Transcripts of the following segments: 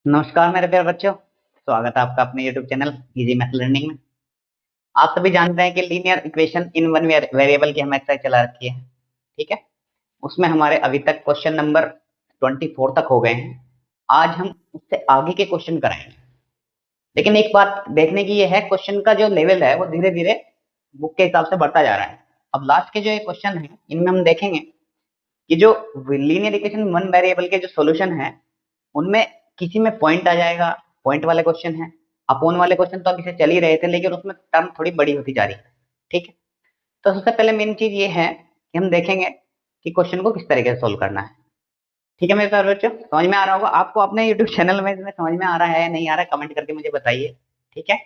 नमस्कार मेरे प्यारे बच्चों। स्वागत है आपका अपने YouTube channel easy math learning में। आप सभी जानते हैं कि linear equation in one variable की हम एक्सरसाइज चला रखी है। ठीक है, उसमें हमारे अभी तक क्वेश्चन नंबर 24 तक हो गए हैं। आज हम उससे आगे के क्वेश्चन कराएंगे। लेकिन एक बात देखने की ये है, क्वेश्चन का जो लेवल है वो धीरे धीरे बुक के हिसाब से बढ़ता जा रहा है। अब लास्ट के जो ये क्वेश्चन है इनमें हम देखेंगे कि जो लीनियर इक्वेशन वन वेरिएबल के जो सोल्यूशन है उनमें किसी में पॉइंट आ जाएगा, पॉइंट वाले क्वेश्चन है। अपोन वाले क्वेश्चन तो अभी से चल ही रहे थे, लेकिन उसमें टर्म थोड़ी बड़ी होती जा रही है। ठीक है, तो सबसे पहले मेन चीज ये है कि हम देखेंगे कि क्वेश्चन को किस तरीके से सोल्व करना है। ठीक है मेरे प्यारे बच्चों, समझ में आ रहा होगा आपको अपने यूट्यूब चैनल में इसमें समझ में आ रहा है या नहीं आ रहा है, कमेंट करके मुझे बताइए। ठीक है,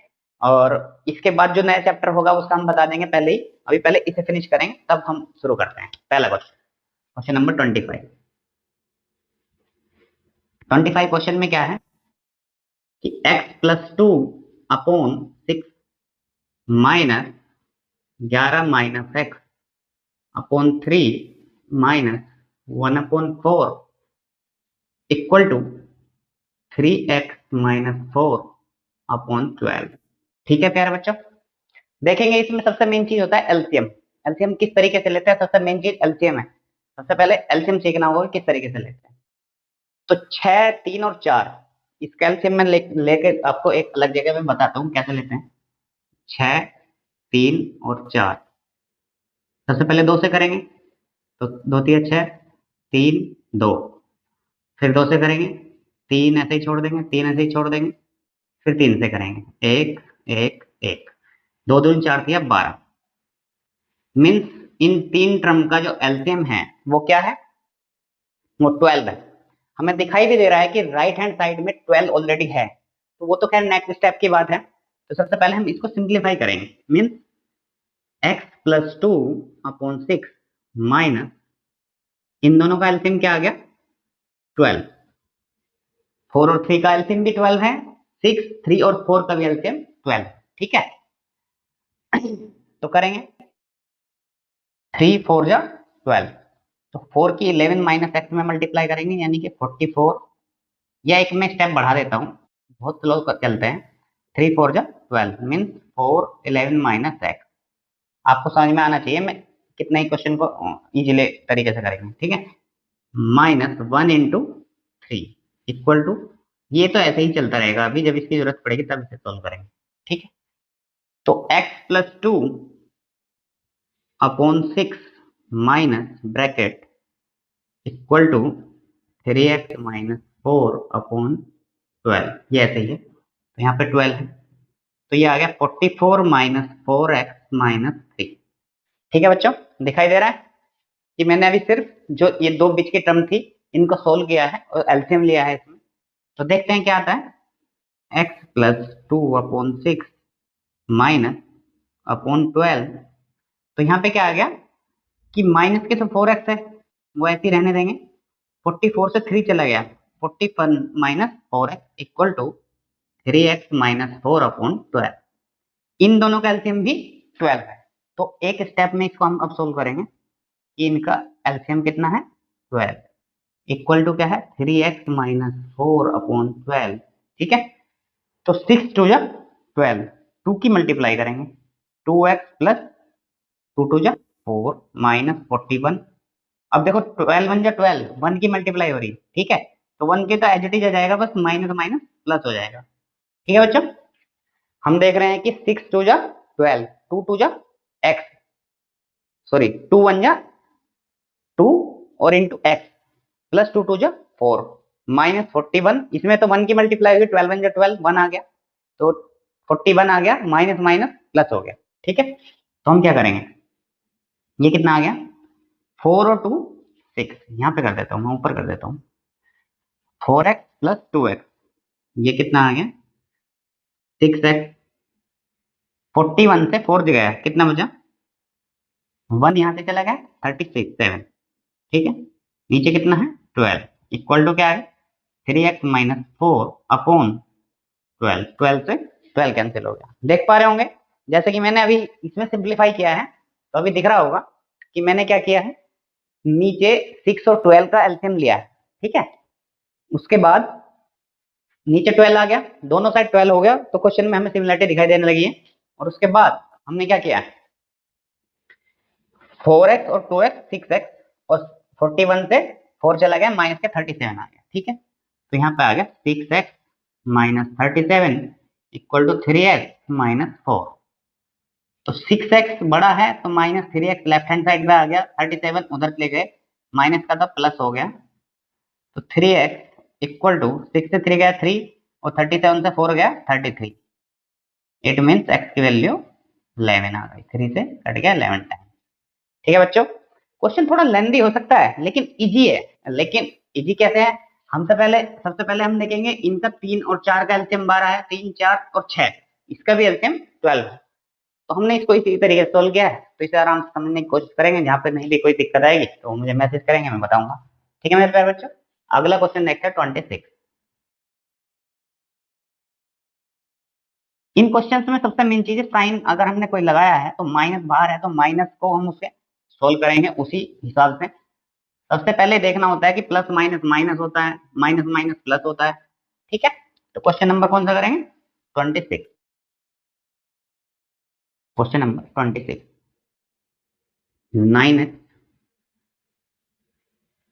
और इसके बाद जो नया चैप्टर होगा उसका हम बता देंगे पहले ही। अभी पहले इसे फिनिश करेंगे तब हम शुरू करते हैं। पहला क्वेश्चन, क्वेश्चन नंबर 25 क्वेश्चन में क्या है कि x+2 upon 6 minus 11 - x upon 3 minus 1/4 equal to 3x - 4 upon 12। ठीक है प्यारे बच्चों, देखेंगे इसमें सबसे मेन चीज होता है एलसीएम। एलसीएम किस तरीके से लेते हैं, सबसे मेन चीज एलसीएम है। सबसे पहले एलसीएम सीखना होगा किस तरीके से लेते हैं। तो 6, 3 और 4 इसका एलसीएम में लेके आपको एक अलग जगह में बताता हूँ कैसे लेते हैं। 6, 3 और 4, सबसे पहले 2 से करेंगे तो 2 3 6, 3 2, फिर 2 से करेंगे, 3 ऐसे ही छोड़ देंगे, 3 ऐसे ही छोड़ देंगे, फिर 3 से करेंगे, 1 1 1, 2 दूनी 4 दिया 12। मीन्स इन तीन टर्म का जो एलसीएम है वो क्या है, वो 12 है। हमें दिखाई भी दे रहा है कि राइट हैंड साइड में 12 ऑलरेडी है, तो वो तो खैर नेक्स्ट स्टेप की बात है। तो सबसे पहले हम इसको सिंप्लीफाई करेंगे। मीन्स x+2/6 माइनस, इन दोनों का एलसीएम क्या आ गया 12। 4 और 3 का एलसीएम भी 12 है, 6 3 और 4 का भी एलसीएम 12। ठीक है, तो करेंगे 3 4 जा 12, तो 4 की 11 माइनस एक्स में मल्टीप्लाई करेंगे यानी कि 44। या एक मैं स्टेप बढ़ा देता हूँ, बहुत स्लो चलते हैं। 3 4 जा 12 मीन्स 4 11 माइनस एक्स। आपको समझ में आना चाहिए, मैं कितना ही क्वेश्चन को इजीली तरीके से करेंगे। ठीक है, -1 × 3 इक्वल टू, ये तो ऐसे ही चलता रहेगा, अभी जब इसकी जरूरत पड़ेगी तब इसे सोल्व करेंगे। ठीक है, तो x+2/6 minus bracket equal to 3x - 4/12, ये ऐसे ही है, तो यहाँ पे 12 है, तो ये आ गया 44 - 4x - 3। ठीक है बच्चों, दिखाई दे रहा है कि मैंने अभी सिर्फ जो ये दो बीच की टर्म थी इनको सोल्व किया है और एलसीएम लिया है इसमें। तो देखते हैं क्या आता है, x+2/6 माइनस अपॉन 12। तो यहाँ पे क्या आ गया कि माइनस के तो 4x है, वो ऐसे ही रहने देंगे। 44 से 3 चला गया, 41 - 4x इक्वल टू 3x - 4/12। इन दोनों का एलसीएम भी 12 है। तो एक स्टेप में इसको हम अब सोल्व करेंगे कि इनका एलसीएम कितना है 12 इक्वल टू क्या है 3x - 4/12। ठीक है, तो 6 2 जा 12, 2 की मल्टीप्लाई करेंगे, 2x प्लस 2 2 जा 4 माइनस 41। अब देखो 12 1 जा 12, 1 की मल्टीप्लाई हो रही है। ठीक है, तो 1 के तो एज इट इज आ जाएगा, बस माइनस माइनस प्लस हो जाएगा। ठीक है बच्चों, हम देख रहे हैं कि 6 2 जा 12, 2 2 जा x, सॉरी 2 1 जा 2 और इंटू एक्स प्लस 2 2 जा 4 माइनस 41। इसमें तो 1 की मल्टीप्लाई हुई, 12 1 जा 12, 1 आ गया, तो 41 आ गया, माइनस माइनस प्लस हो गया। ठीक है, तो हम क्या करेंगे, ये कितना आ गया 4 और 2 6, यहाँ पे कर देता हूँ, मैं ऊपर कर देता हूँ, 4x प्लस 2x, ये कितना आ गया 6x। 41 से 4 गया, कितना बचा 1, यहाँ से चला गया 36 7। ठीक है, नीचे कितना है 12 इक्वल टू क्या है 3x - 4/12। 12 से 12 कैंसिल हो गया, देख पा रहे होंगे। जैसे कि मैंने अभी इसमें सिंप्लीफाई किया है, तो अभी दिख रहा होगा कि मैंने क्या किया है, नीचे 6 और 12 का एलसीएम लिया है। ठीक है, उसके बाद नीचे 12 आ गया, दोनों साइड 12 हो गया, तो क्वेश्चन में हमें सिमिलरिटी दिखाई देने लगी है। और उसके बाद हमने क्या किया, 4x और 2x 6x, और 41 से 4 चला गया, माइनस के 37 आ गया। ठीक है, तो यहाँ पे आ गया 6x minus 37 equal to 3x minus 4। तो 6x बड़ा है तो minus 3x left hand side में आ गया, 37 उधर ले गए, माइनस का था प्लस हो गया, तो 3x इक्वल टू 6 से 3 गया 3, और 37 से 4 गया 33। इट मीन्स x की वैल्यू 11 आ गई, 3 से कट गया 11 टाइम। ठीक है बच्चों, क्वेश्चन थोड़ा लेंदी हो सकता है लेकिन इजी है। लेकिन इजी कैसे है, सबसे पहले हम देखेंगे इनका 3 और 4 का एलसीएम 12 है, 3 4 और 6, इसका भी एलसीएम 12 है। तो हमने इसको इसी तरीके से सोल्व किया है, तो इसे आराम से समझने की कोशिश करेंगे। जहां पे नहीं भी कोई दिक्कत आएगी तो मुझे मैसेज करेंगे, मैं बताऊंगा। ठीक है मेरे प्यारे बच्चों, अगला क्वेश्चन देखते हैं 26। इन क्वेश्चंस में सबसे मेन चीज है साइन, अगर हमने कोई लगाया है तो माइनस बाहर है तो माइनस को हम उसे सोल्व करेंगे उसी हिसाब से। सबसे पहले देखना होता है कि प्लस माइनस माइनस होता है, माइनस माइनस प्लस होता है। ठीक है, तो क्वेश्चन नंबर कौन सा करेंगे, 26। Question number 26,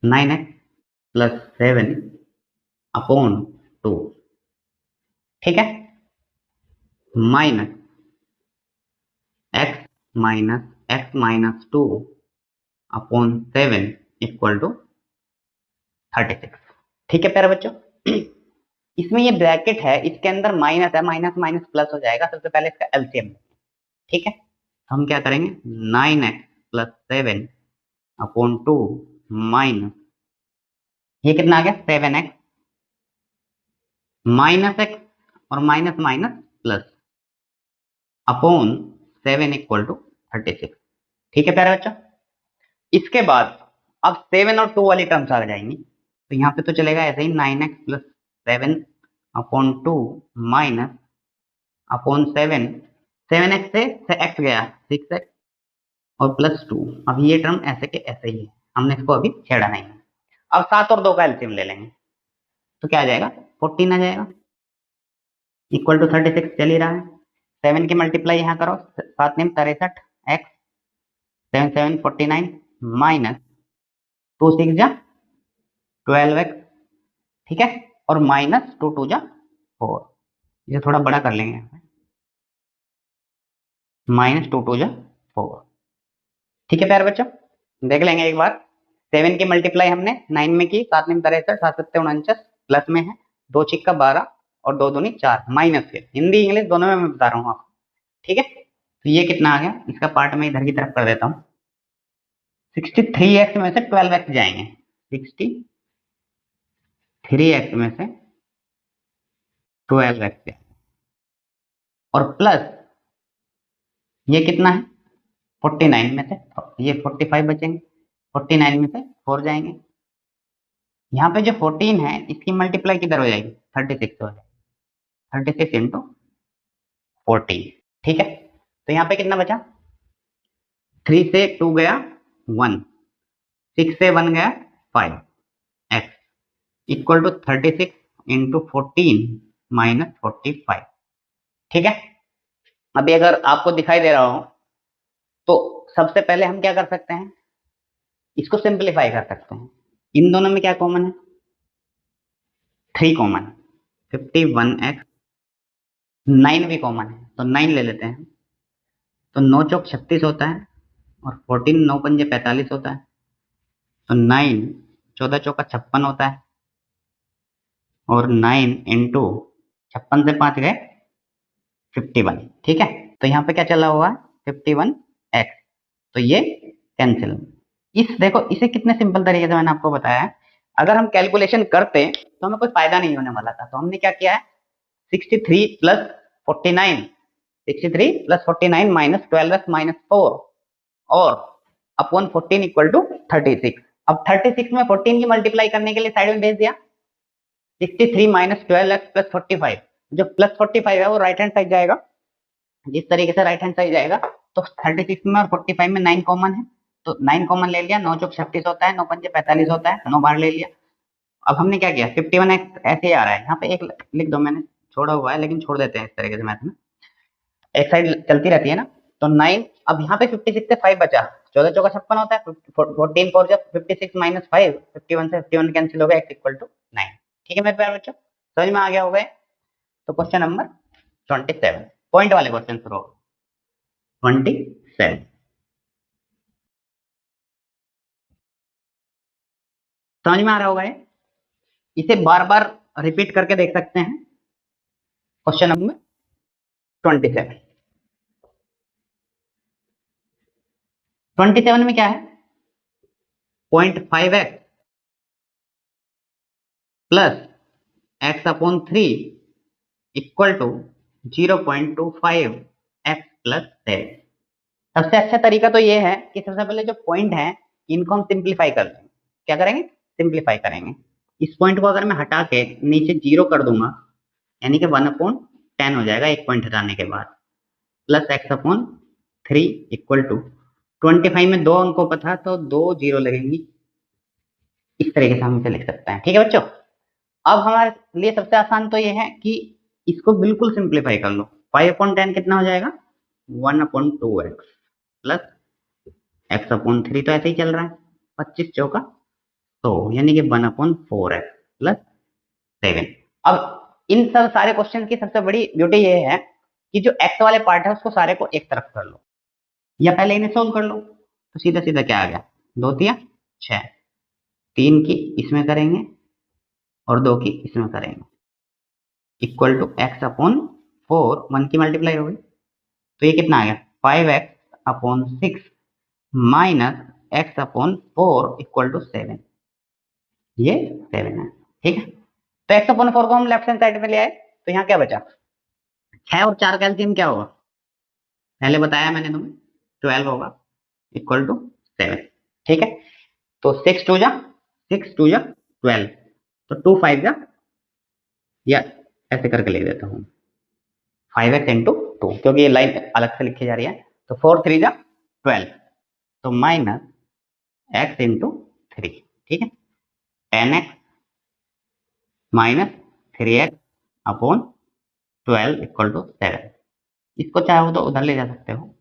9x plus 7 upon 2, ठीक है, minus x minus 2 upon 7 equal to 36। ठीक है प्यारे बच्चों, इसमें ये ब्रैकेट है, इसके अंदर माइनस है, माइनस माइनस प्लस हो जाएगा। सबसे पहले इसका एलसीएम, ठीक है, तो हम क्या करेंगे, 9x प्लस 7 अपॉन 2 माइनस, ये कितना आ गया 7x माइनस x और minus minus plus upon 7 equal to 36। ठीक है प्यारे बच्चों, इसके बाद अब 7 और 2 वाली टर्म्स आ जाएंगी, तो यहाँ पे तो चलेगा ऐसे ही 9x plus 7 upon 2 minus upon 7, 7x से x गया 6x और प्लस 2। अब ये टर्म ऐसे के ऐसे ही है, हमने इसको अभी छेड़ा नहीं है। अब 7 और 2 का एलसीएम ले लेंगे, तो क्या आ जाएगा 14 आ जाएगा, इक्वल टू 36 चल ही रहा है। 7 की मल्टीप्लाई यहाँ करो, 7 नेम 63 x 7 7 49 माइनस 2 6 जा 12x, ठीक है, और माइनस 2 2 जा 4, ये थोड़ा बड़ा कर लेंगे, माइनस 2 2 जा 4। ठीक है प्यारे बच्चों, देख लेंगे एक बार। 7 की मल्टीप्लाई हमने 9 में की, 7 नेम 63 7 7 49 प्लस में है 2 6 का 12 और 2 दूनी 4 माइनस के, हिंदी इंग्लिश दोनों में मैं बता रहा हूँ आपको। ठीक है, तो ये कितना आ गया, इसका पार्ट में इधर की तरफ कर देता हूँ। 63x में से 12x जाएंगे, 63x में से 12x और प्लस ये कितना है 49 में से, ये 45 बचेंगे, 49 में से 4 जाएंगे। यहाँ पे जो 14 है इसकी मल्टीप्लाई किधर हो जाएगी 36 हो जाएगी, 36 इंटू 14। ठीक है, तो यहाँ पे कितना बचा, 3 से 2 गया 1, 6 से 1 गया 5 x equal to 36 into 14 minus 45। ठीक है, अभी अगर आपको दिखाई दे रहा हो तो सबसे पहले हम क्या कर सकते हैं, इसको सिंप्लीफाई कर सकते हैं। इन दोनों में क्या कॉमन है, 3 कॉमन, 51x, 9 भी कॉमन है तो 9 ले लेते हैं, तो 9 चौक 36 होता है और 14 9 पंजे 45 होता है, तो 9 14 चौका 56 होता है और 9 इंटू 56 से 5 गए 51। ठीक है, तो यहाँ पे क्या चला हुआ है 51x, तो ये कैंसिल। इस देखो इसे कितने सिंपल तरीके से मैंने आपको बताया है, अगर हम कैलकुलेशन करते तो हमें कोई फायदा नहीं होने वाला था। तो हमने क्या किया है 63 plus 49, 63 plus 49 minus 12x minus 4 और अपॉन 14 इक्वल टू 36। अब 36 में 14 की मल्टीप्लाई करने के लिए साइड में भेज दिया, 63 माइनस 12x प्लस 45, जो प्लस 45 है वो राइट हैंड साइड जाएगा, जिस तरीके से राइट हैंड साइड जाएगा। तो 36 में और 45 में 9 कॉमन है, तो 9 कॉमन ले लिया, 9 चौक 36 होता है, 9 पंजे 45 होता है, 9 बाहर ले लिया अब हमने क्या किया, 51x ऐसे ही आ रहा है, यहाँ पे एक लिख दो, मैंने छोड़ा हुआ है लेकिन छोड़ देते हैं इस तरीके से मैथ में, एक साइड चलती रहती है ना। तो 9, अब यहाँ पे 56 से 5 बचा, 14 चौका 56 होता है, 14 4 जब 56 माइनस 5, 51 से 51 कैंसिल हो गया, x इक्वल टू 9। ठीक है मेरे प्यारे बच्चों, समझ में आ गया होगा। तो क्वेश्चन नंबर 27, पॉइंट वाले क्वेश्चन शुरू 27। समझ में आ रहा होगा ये, इसे बार बार रिपीट करके देख सकते हैं। क्वेश्चन नंबर 27, 27 में क्या है, 0.5x plus x upon 3 equal to 0.25 x plus 7। सबसे अच्छा तरीका तो ये है कि सबसे पहले जो पॉइंट है इनको हम सिंप्लीफाई कर लेंगे। क्या करेंगे, सिंप्लीफाई करेंगे। इस पॉइंट को अगर मैं हटा के नीचे 0 कर दूंगा, यानी कि 1/10 हो जाएगा एक पॉइंट हटाने के बाद, plus x upon 3 equal to 25 में 2 अंक को पता तो 2 0 लगेंगी। इस तरीके से हम इसे लिख सकते हैं। ठीक है बच्चों, अब हमारे लिए सबसे आसान तो ये है कि इसको बिल्कुल सिंप्लीफाई कर लो। 5/10 कितना हो जाएगा, 1/2x प्लस x अपॉन 3 तो ऐसे ही चल रहा है, 25 चौका 100, यानी कि 1/4x प्लस 7। अब इन सब सारे क्वेश्चन की सबसे बड़ी ब्यूटी ये है कि जो x वाले पार्ट है उसको सारे को एक तरफ कर लो, या पहले इन्हें सोल्व कर लो। तो सीधा सीधा क्या आ गया, 2 तिया 6, 3 की इसमें करेंगे और 2 की इसमें करेंगे, इक्वल टू x अपॉन 4, 1 की मल्टीप्लाई होगी तो ये कितना आ गया, 5x upon 6 minus x upon 4 equal to 7, ये 7 है। ठीक है, तो x अपॉन 4 को हम लेफ्ट हैंड साइड में ले आए, तो यहाँ क्या बचा, 6 और 4 का एलसीएम क्या होगा, पहले बताया मैंने तुम्हें, 12 होगा इक्वल टू 7। ठीक है, तो 6 2 जा 12, तो 2 5 जा, या ऐसे करके ले देता हूँ 5x इंटू 2, क्योंकि ये लाइन अलग से लिखी जा रही है। तो 4 3 जा 12, तो माइनस x इंटू 3। ठीक है, 10x minus 3x upon 12 equal to 7। इसको चाहो तो उधर ले जा सकते हो,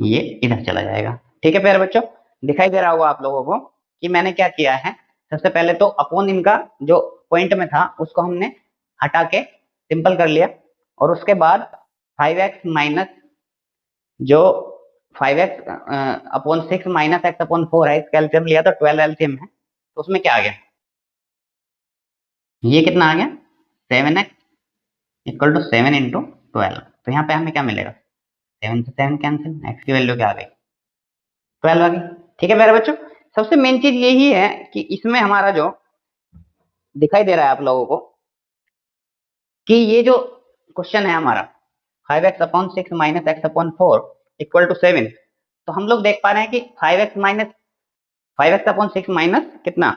ये इधर चला जाएगा। ठीक है प्यारे बच्चों, दिखाई दे रहा होगा आप लोगों को कि मैंने क्या किया है। सबसे पहले तो अपॉन इनका जो पॉइंट में था उसको हमने हटा के सिंपल कर लिया, और उसके बाद 5x माइनस जो 5x upon 6 minus x upon 4 है, इसका एलसीएम लिया तो 12 एलसीएम है, तो उसमें क्या आ गया, ये कितना आ गया 7x इक्वल टू 7 इंटू 12। तो यहाँ पे हमें क्या मिलेगा, 7 से 7 कैंसिल, x की वैल्यू क्या आ गई, 12 आ गई। ठीक है मेरे बच्चों, सबसे मेन चीज यही है कि इसमें हमारा जो दिखाई दे रहा है आप लोगों को कि ये जो क्वेश्चन है हमारा 5x upon 6 minus x upon 4 equal to 7, तो हम लोग देख पा रहे हैं कि 5x minus 5x upon 6 minus कितना,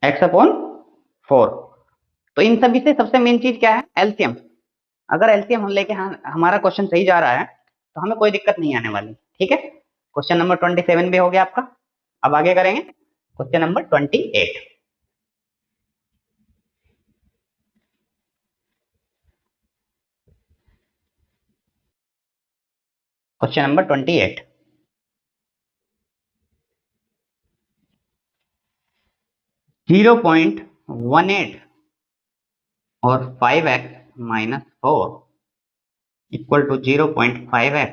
x अपॉन 4। तो इन सभी से सबसे मेन चीज क्या है, एलसीएम। अगर एलसीएम हम लेके हमारा क्वेश्चन सही जा रहा है तो हमें कोई दिक्कत नहीं आने वाली। ठीक है, क्वेश्चन नंबर 27 भी हो गया आपका। अब आगे करेंगे क्वेश्चन नंबर 28। क्वेश्चन नंबर 28, (0.18 और 5x minus 4 equal to 0.5x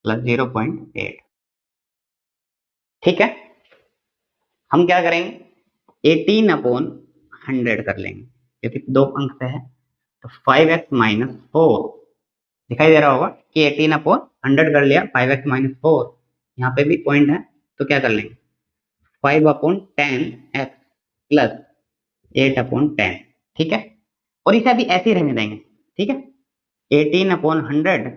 plus 0.8। ठीक है, हम क्या करेंगे 18 अपॉन 100 कर लेंगे, क्योंकि 2 अंक से है। तो 5x माइनस 4, दिखाई दे रहा होगा कि 18 अपॉन 100 कर लिया, 5x माइनस 4, यहाँ पे भी पॉइंट है तो क्या कर लेंगे 5 अपॉन 10 x प्लस 8 अपॉन 10। ठीक है, और इसे अभी ऐसे ही रहने देंगे। ठीक है, 18 अपॉन 100,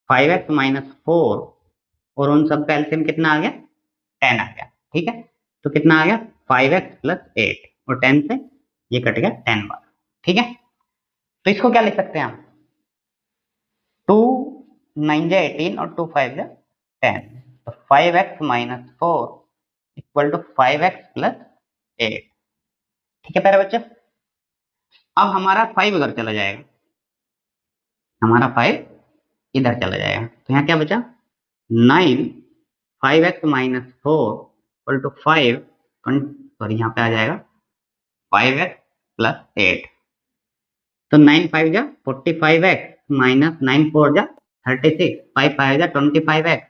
5x माइनस 4, और उन सब का एलसीएम कितना आ गया 10 आ गया। ठीक है, तो कितना आ गया 5x प्लस 8, और 10 से ये कट गया 10 बार। ठीक है, तो इसको क्या लिख सकते हैं हम, 2 9 जा 18 और 2 5 जा 10, तो 5x minus 4 equal to 5x plus 8। ठीक है प्यारे बच्चे, अब हमारा 5 उधर चला जाएगा, हमारा 5 इधर चला जाएगा, तो यहाँ क्या बचा 9, 5x minus 4 equal to 5, sorry यहाँ पे आ जाएगा 5x प्लस 8। तो 9 5 जा 45x माइनस 9 4 जा 36, 5 5 जा 25x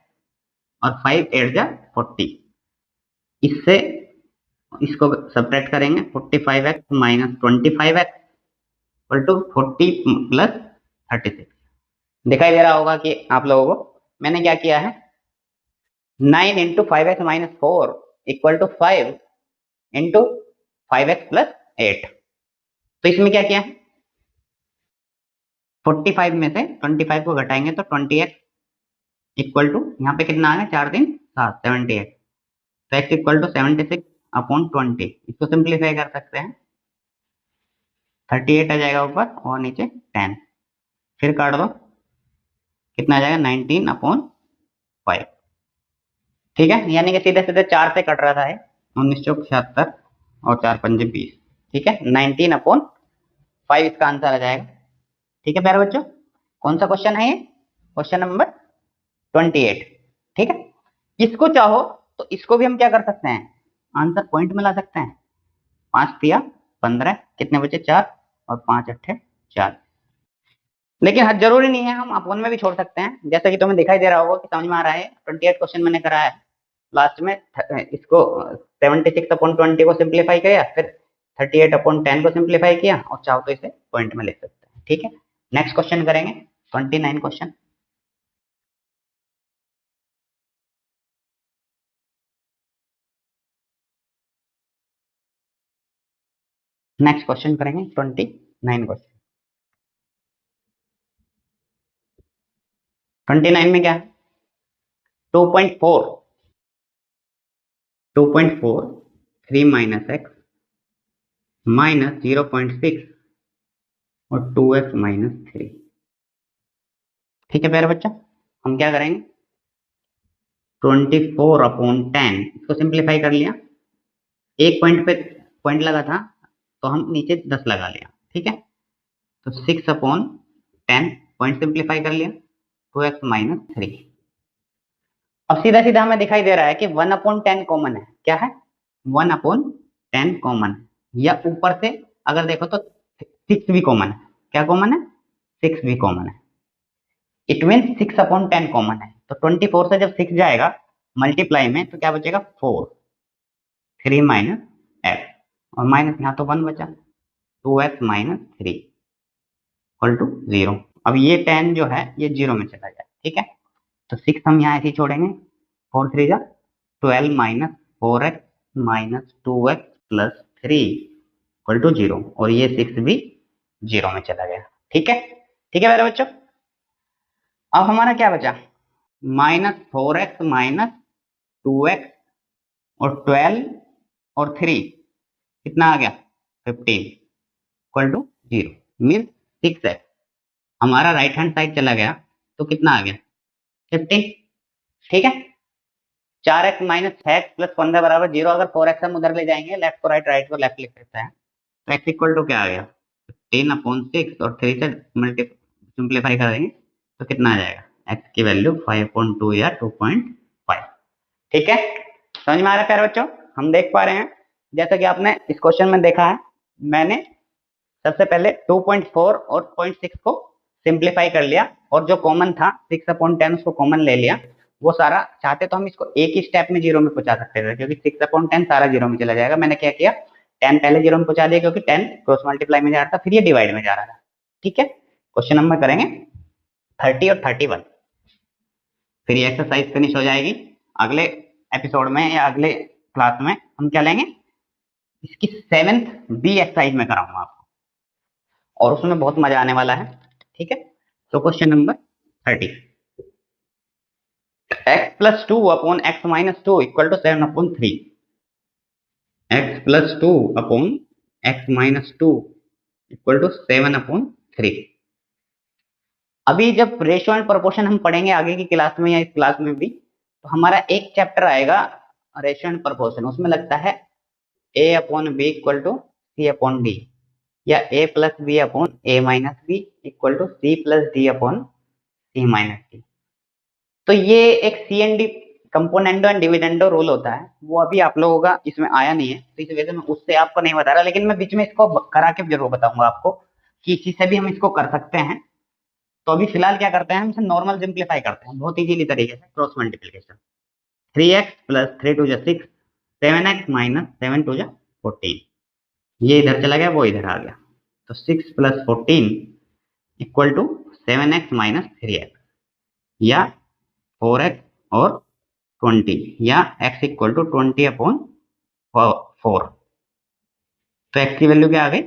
और 5 8 जा 40। इससे इसको सब्ट्रैक्ट करेंगे, 45x minus 25x equal to 40 plus 36। दिखाई दे रहा होगा कि आप लोगों को मैंने क्या किया है, 9 into 5x minus 4 equal to 5 into 5x plus 8। तो इसमें क्या किया है, 45 में से 25 को घटाएंगे तो 20x इक्वल टू, यहाँ पे कितना आ गया 4 3 7 78, तो x इक्वल टू 76 अपॉन 20। इसको सिंप्लीफाई कर सकते हैं, 38 आ जाएगा ऊपर और नीचे 10, फिर काट दो कितना आ जाएगा 19 अपॉन 5। ठीक है, यानी कि सीधे सीधे 4 से कट रहा था 1976 और 4 पंजे 20। ठीक है, 19 अपॉन 5 इसका आंसर आ जाएगा। ठीक है प्यारे बच्चों, कौन सा क्वेश्चन है ये, क्वेश्चन नंबर 28। ठीक है, इसको चाहो तो इसको भी हम क्या कर सकते हैं, आंसर पॉइंट में ला सकते हैं। 5 तिया 15, कितने बचे 4 और 5 अट्ठे 4। लेकिन हद जरूरी नहीं है, हम अपोन में भी छोड़ सकते हैं, जैसा कि तुम्हें दिखाई दे रहा होगा कि समझ में आ रहा है। 28 क्वेश्चन मैंने कराया है, लास्ट में इसको 76 अपॉन 20 को सिंप्लीफाई किया, फिर 38 अपॉन 10 को सिंप्लीफाई किया, और चाहो तो इसे पॉइंट में ले सकते हैं। ठीक है, नेक्स्ट क्वेश्चन करेंगे 29 क्वेश्चन। नेक्स्ट क्वेश्चन करेंगे 29 क्वेश्चन। 29 में क्या है, 2.4 3 माइनस एक्स माइनस 0.6 और 2x माइनस 3। ठीक है प्यारे बच्चा, हम क्या करेंगे 24 अपॉन 10 इसको सिंप्लीफाई कर लिया, एक पॉइंट पे पॉइंट लगा था तो हम नीचे 10 लगा लिया। ठीक है, तो 6 अपॉन 10 पॉइंट सिंप्लीफाई कर लिया, 2x माइनस 3। अब सीधा सीधा हमें दिखाई दे रहा है कि 1 अपॉन 10 कॉमन है। क्या है, 1 अपॉन 10 कॉमन है, या ऊपर से अगर देखो तो 6 भी कॉमन है। क्या कॉमन है, 6 भी कॉमन है। इट मीन 6 अपॉन 10 कॉमन है, तो 24 से जब 6 जाएगा मल्टीप्लाई में तो क्या बचेगा 4, 3 माइनस एक्स, और माइनस यहाँ तो 1 बचा, 2x माइनस 3 इक्वल टू 0। अब ये 10 जो है ये 0 में चला जाए। ठीक है, तो 6 हम यहाँ ऐसे ही छोड़ेंगे, 4 3 जा 12 minus 4x minus 2x plus 3 equal to 0, और ये 6 भी 0 में चला गया। ठीक है, ठीक है मेरे बच्चों, अब हमारा क्या बचा, माइनस 4x माइनस 2x और 12 और 3 कितना आ गया 15 इक्वल टू 0, मीन 6x हमारा राइट हैंड साइड चला गया तो कितना आ गया 15। ठीक है, 4x माइनस 6x प्लस 15 बराबर 0। अगर 4x हम उधर ले जाएंगे, लेफ्ट को राइट, राइट को लेफ्ट लिख सकते हैं, तो x इक्वल टू क्या आ गया 15 अपॉन 6 और 3 से सिंप्लीफाई करेंगे तो कितना आ जाएगा, x की वैल्यू 5.2 या 2.5। ठीक है, समझ में आ रहा है प्यारे बच्चों, हम देख पा रहे हैं जैसा कि आपने इस क्वेश्चन में देखा है, मैंने सबसे पहले 2.4 और 0.6 को सिंप्लीफाई कर लिया, और जो कॉमन था 6 अपॉन 10 उसको कॉमन ले लिया। वो सारा चाहते तो हम इसको एक ही स्टेप में 0 में पहुंचा सकते थे, क्योंकि 6 अपॉन 10 सारा 0 में चला जाएगा। मैंने क्या किया 10 पहले 0 में पहुंचा दिया, क्योंकि 10 क्रॉस मल्टीप्लाई में जा रहा था, फिर ये डिवाइड में जा रहा था। ठीक है, क्वेश्चन नंबर करेंगे 30 और 31, फिर ये एक्सरसाइज फिनिश हो जाएगी। अगले एपिसोड में या अगले क्लास में हम क्या लेंगे, इसकी 7th बी एक्सरसाइज में कराऊंगा आपको, और उसमें बहुत मजा आने वाला है। ठीक है, तो question number 30, x plus 2 upon x minus 2 equal to 7 upon 3। x plus 2 upon x minus 2 equal to 7 upon 3। अभी जब रेशियो एंड प्रोपोर्शन हम पढ़ेंगे आगे की क्लास में या इस क्लास में भी, तो हमारा एक चैप्टर आएगा रेशियो एंड प्रोपोर्शन, उसमें लगता है a upon b equal to c upon d, या a plus b upon a minus b equal to c plus d upon c minus d. तो ये एक c and d componendo and dividendo rule होता है, वो अभी आप लोगों का इसमें आया नहीं है, तो इस वजह से मैं उससे आपको नहीं बता रहा, लेकिन मैं बीच में इसको करा के जरूर बताऊंगा आपको कि इसी से भी हम इसको कर सकते हैं। तो अभी फिलहाल क्या करते हैं, हम इसे नॉर्मल सिंप्लीफाई करते हैं बहुत इजीली तरीके से, cross multiplication. 3x plus 3 to 6, 7x minus 7 to 14, ये इधर चला गया, वो इधर आ गया, तो 6 plus 14 equal to 7x minus 3x, या 4x और 20, या x इक्वल टू 20 अपॉन 4। तो x की वैल्यू क्या आ गई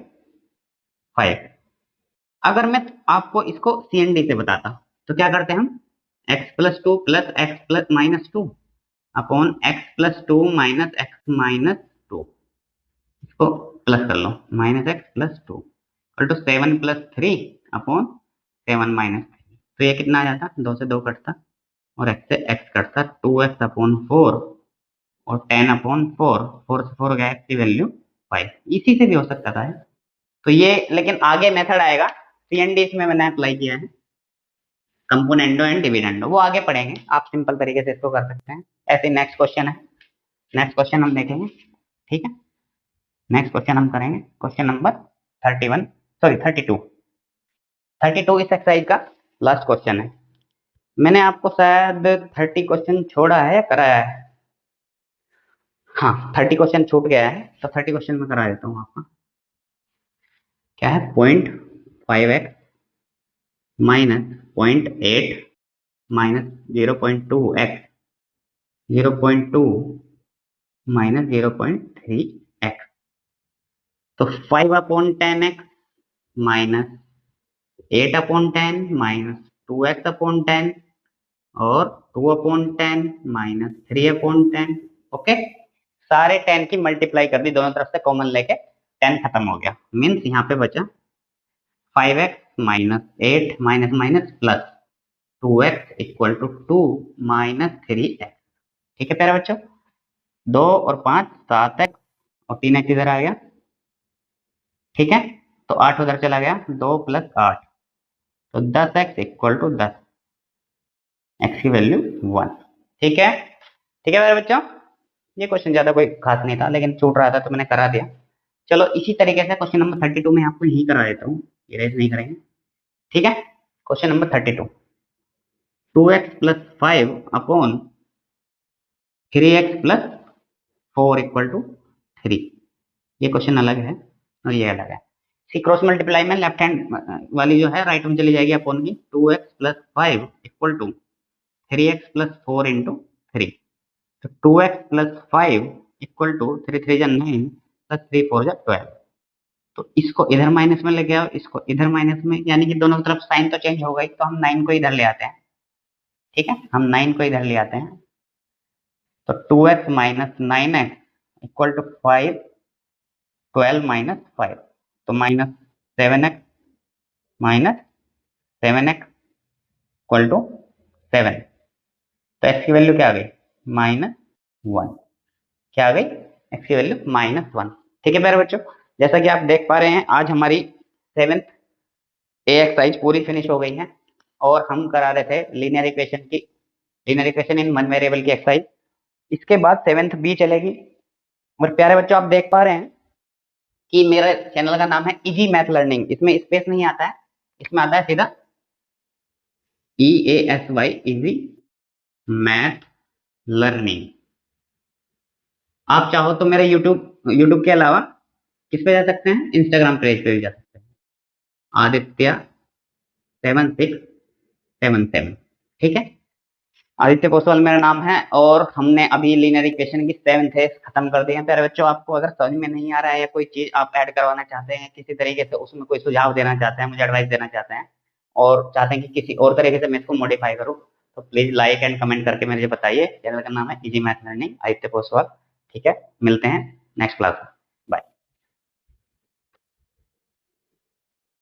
5। अगर मैं आपको इसको सी एन डी से बताता तो क्या करते हैं हम, x प्लस 2 प्लस x plus minus 2 upon x plus 2 minus x minus 2, इसको प्लस कर लो, minus x plus 2 equal to 7 plus 3 upon 7 minus 3। तो ये कितना आ जाता, 2 से 2 कटता और x से x कटता, 2x अपॉन 4 और 10 अपॉन 4, 4 से 4 गया, x की वैल्यू 5। इसी से भी हो सकता था। तो ये लेकिन आगे मेथड आएगा सी एन डी, इसमें मैंने अप्लाई किया है कंपोनेंडो एंड डिविडेंडो, वो आगे पढ़ेंगे, आप सिंपल तरीके से इसको कर सकते हैं। ऐसे नेक्स्ट क्वेश्चन है, नेक्स्ट क्वेश्चन हम देखेंगे, ठीक है। नेक्स्ट क्वेश्चन हम करेंगे क्वेश्चन नंबर 32 इस एक्सरसाइज का लास्ट क्वेश्चन है। मैंने आपको शायद 30 क्वेश्चन छोड़ा है या कराया है, हाँ 30 क्वेश्चन छूट गया है, तो 30 क्वेश्चन में करा देता हूँ आपका। क्या है, 0.5x minus 0.8 minus 0.2x, 0.2 minus 0.3x। तो 5 upon 10x minus 8 upon 10 minus 2x upon 10 और 2 अपॉन 10 माइनस 3 अपॉन 10। ओके, सारे 10 की मल्टीप्लाई कर दी, दोनों तरफ से कॉमन लेके 10 खत्म हो गया, मीन्स यहाँ पे बचा 5x minus 8 minus minus plus 2x equal to 2 minus 3x। ठीक है प्यारे बच्चों, 2 और 5 7x और 3x इधर आ गया, ठीक है। तो 8 उधर चला गया, 2 प्लस 8, तो 10x इक्वल टू 10, x की वैल्यू 1। ठीक है, ठीक है मेरे बच्चों, ये क्वेश्चन ज्यादा कोई खास नहीं था, लेकिन छूट रहा था तो मैंने करा दिया। चलो इसी तरीके से क्वेश्चन नंबर 32 में आपको यही करा देता हूँ, इरेज नहीं करेंगे, ठीक है। Question number 32, 2x plus 5 upon 3x plus 4 equal to 3। ये क्वेश्चन अलग है और ये अलग है। सी क्रॉस मल्टीप्लाई में लेफ्ट हैंड वाली जो है राइट में चली जाएगी अपॉन की, 2x plus 5 equal to 3x plus 4 into 3। तो 2x प्लस 5 इक्वल टू 3 3 जा 9 प्लस 3 4 जा 12। तो इसको इधर माइनस में लेके आओ, इसको इधर माइनस में, यानी कि दोनों तरफ साइन तो चेंज होगा ही, तो हम 9 को इधर ले आते हैं, ठीक है, हम 9 को इधर ले आते हैं। तो 2x minus 9x equal to 5, 12 minus 5, तो minus 7x minus 7x equal to 7। तो x की वैल्यू क्या आ गई, -1। क्या आ गई, x की वैल्यू -1। ठीक है प्यारे बच्चों, जैसा कि आप देख पा रहे हैं आज हमारी 7th ए एक्सरसाइज पूरी फिनिश हो गई है, और हम करा रहे थे linear equation in one variable की एक्सरसाइज। इसके बाद 7th बी चलेगी। और प्यारे बच्चों आप देख पा रहे हैं कि मेरे चैनल का नाम है इजी मैथ लर्निंग, इसमें स्पेस नहीं आता है, इसमें आता है सीधा EASY, इजी मैथ लर्निंग। आप चाहो तो मेरे यूट्यूब के अलावा किस पे जा सकते हैं, इंस्टाग्राम पेज पे भी जा सकते हैं, आदित्य 7677। ठीक है, आदित्य पोसवाल मेरा नाम है, और हमने अभी लीनियर इक्वेशन की 7th खत्म कर दी है। प्यारे बच्चों आपको अगर समझ में नहीं आ रहा है या कोई चीज आप ऐड करवाना चाहते हैं किसी तरीके से, उसमें कोई सुझाव देना चाहते हैं, मुझे एडवाइस देना चाहते हैं, और चाहते हैं कि किसी और तरीके से मैं इसको मॉडिफाई करूँ, तो प्लीज लाइक एंड कमेंट करके मुझे बताइए। चैनल का नाम है easy math learning, Aditya Poswal. ठीक है, मिलते हैं नेक्स्ट क्लास में।